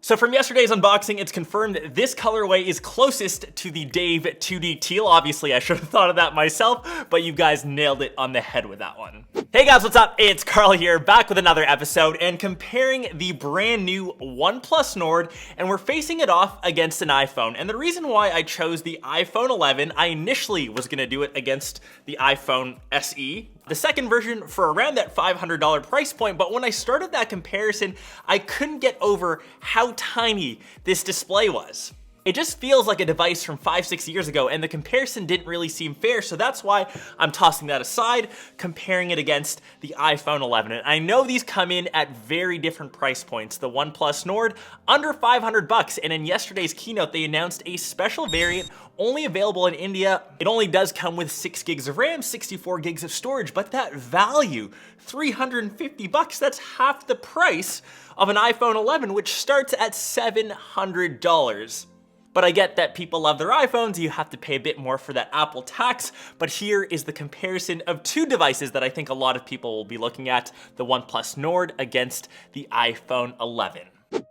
So from yesterday's unboxing, it's confirmed that this colorway is closest to the Dave 2D Teal. Obviously, I should have thought of that myself, but you guys nailed it on the head with that one. Hey guys, what's up? It's Karl here, back with another episode and comparing the brand new OnePlus Nord, and we're facing it off against an iPhone. And the reason why I chose the iPhone 11, I initially was gonna do it against the iPhone SE, the second version for around that $500 price point, but when I started that comparison, I couldn't get over how tiny this display was. It just feels like a device from 5-6 years ago, and the comparison didn't really seem fair, so that's why I'm tossing that aside, comparing it against the iPhone 11. And I know these come in at very different price points. The OnePlus Nord, under $500, and in yesterday's keynote, they announced a special variant only available in India. It only does come with 6 gigs of RAM, 64 gigs of storage, but that value, $350, that's half the price of an iPhone 11, which starts at $700. But I get that people love their iPhones, you have to pay a bit more for that Apple tax, but here is the comparison of two devices that I think a lot of people will be looking at, the OnePlus Nord against the iPhone 11.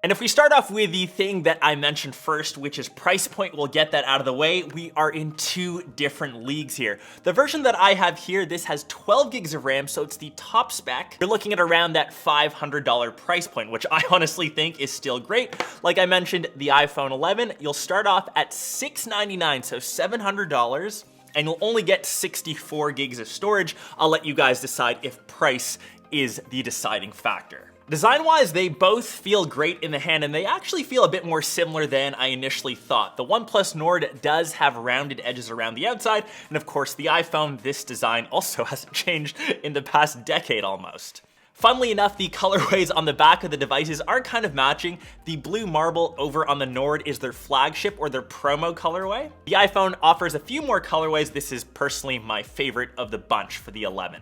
And if we start off with the thing that I mentioned first, which is price point, we'll get that out of the way. We are in two different leagues here. The version that I have here, this has 12 gigs of RAM, so it's the top spec. You're looking at around that $500 price point, which I honestly think is still great. Like I mentioned, the iPhone 11, you'll start off at $699, so $700, and you'll only get 64 gigs of storage. I'll let you guys decide if price is the deciding factor. Design-wise, they both feel great in the hand, and they actually feel a bit more similar than I initially thought. The OnePlus Nord does have rounded edges around the outside, and of course the iPhone, this design also hasn't changed in the past decade almost. Funnily enough, the colorways on the back of the devices are kind of matching. The blue marble over on the Nord is their flagship or their promo colorway. The iPhone offers a few more colorways. This is personally my favorite of the bunch for the 11.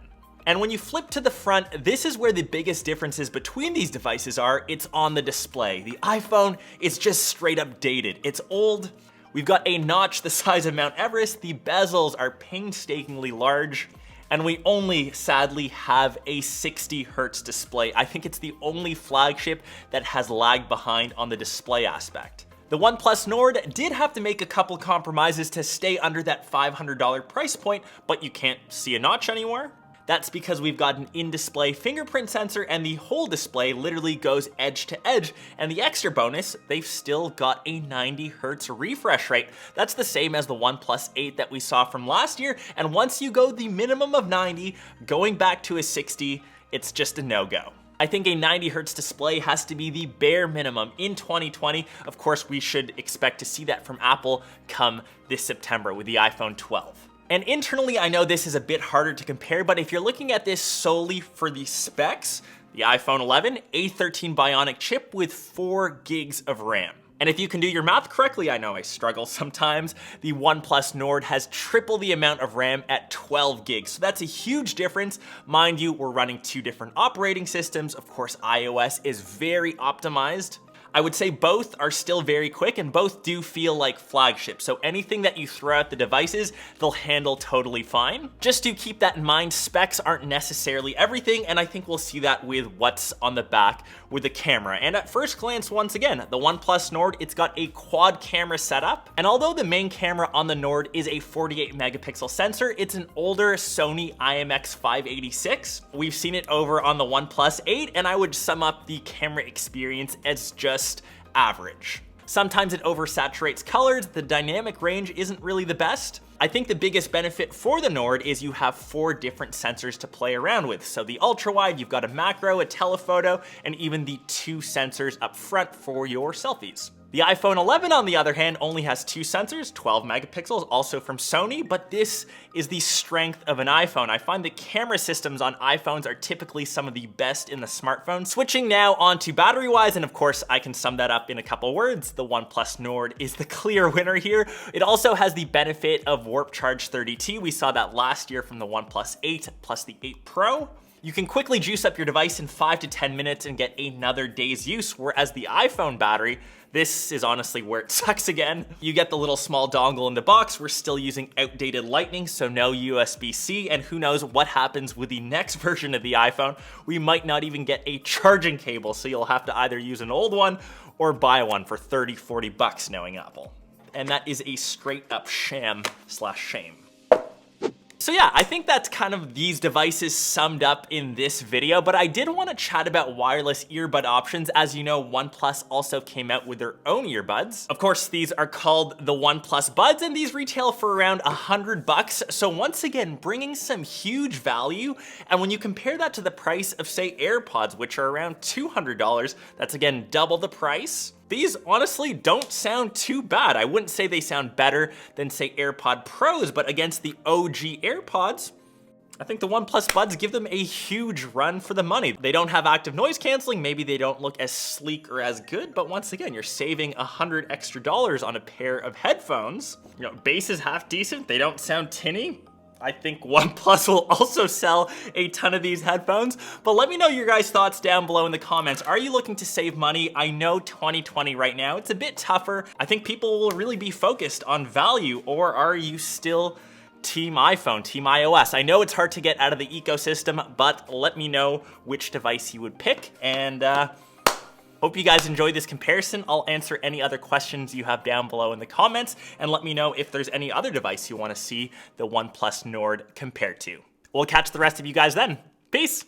And when you flip to the front, this is where the biggest differences between these devices are. It's on the display. The iPhone is just straight up dated. It's old. We've got a notch the size of Mount Everest. The bezels are painstakingly large. And we only, sadly, have a 60 hertz display. I think it's the only flagship that has lagged behind on the display aspect. The OnePlus Nord did have to make a couple compromises to stay under that $500 price point, but you can't see a notch anymore. That's because we've got an in-display fingerprint sensor, and the whole display literally goes edge to edge. And the extra bonus, they've still got a 90 hertz refresh rate. That's the same as the OnePlus 8 that we saw from last year. And once you go the minimum of 90, going back to a 60, it's just a no-go. I think a 90 hertz display has to be the bare minimum in 2020. Of course, we should expect to see that from Apple come this September with the iPhone 12. And internally, I know this is a bit harder to compare, but if you're looking at this solely for the specs, the iPhone 11, A13 Bionic chip with 4 gigs of RAM. And if you can do your math correctly, I know I struggle sometimes, the OnePlus Nord has triple the amount of RAM at 12 gigs. So that's a huge difference. Mind you, we're running 2 different operating systems. Of course, iOS is very optimized. I would say both are still very quick, and both do feel like flagships. So anything that you throw at the devices, they'll handle totally fine. Just to keep that in mind, specs aren't necessarily everything, and I think we'll see that with what's on the back with the camera. And at first glance, once again, the OnePlus Nord, it's got a quad camera setup. And although the main camera on the Nord is a 48 megapixel sensor, it's an older Sony IMX586. We've seen it over on the OnePlus 8, and I would sum up the camera experience as just average. Sometimes it oversaturates colors, the dynamic range isn't really the best. I think the biggest benefit for the Nord is you have 4 different sensors to play around with. So the ultra wide, you've got a macro, a telephoto, and even the 2 sensors up front for your selfies. The iPhone 11, on the other hand, only has 2 sensors, 12 megapixels, also from Sony, but this is the strength of an iPhone. I find the camera systems on iPhones are typically some of the best in the smartphone. Switching now on to battery-wise, and of course, I can sum that up in a couple words. The OnePlus Nord is the clear winner here. It also has the benefit of Warp Charge 30T. We saw that last year from the OnePlus 8 plus the 8 Pro. You can quickly juice up your device in 5 to 10 minutes and get another day's use, whereas the iPhone battery, this is honestly where it sucks again. You get the little small dongle in the box. We're still using outdated Lightning, so no USB-C, and who knows what happens with the next version of the iPhone. We might not even get a charging cable, so you'll have to either use an old one or buy one for 30, 40 bucks knowing Apple. And that is a straight up sham slash shame. So yeah, I think that's kind of these devices summed up in this video, but I did want to chat about wireless earbud options. As you know, OnePlus also came out with their own earbuds. Of course, these are called the OnePlus Buds, and these retail for around 100 bucks. So once again, bringing some huge value. And when you compare that to the price of, say, AirPods, which are around $200, that's again double the price. These honestly don't sound too bad. I wouldn't say they sound better than, say, AirPod Pros, but against the OG AirPods, I think the OnePlus Buds give them a huge run for the money. They don't have active noise canceling. Maybe they don't look as sleek or as good, but once again, you're saving $100 extra on a pair of headphones. You know, bass is half decent. They don't sound tinny. I think OnePlus will also sell a ton of these headphones, but let me know your guys' thoughts down below in the comments. Are you looking to save money? I know 2020 right now, it's a bit tougher. I think people will really be focused on value, or are you still Team iPhone, Team iOS? I know it's hard to get out of the ecosystem, but let me know which device you would pick, and hope you guys enjoyed this comparison. I'll answer any other questions you have down below in the comments, and let me know if there's any other device you want to see the OnePlus Nord compared to. We'll catch the rest of you guys then. Peace!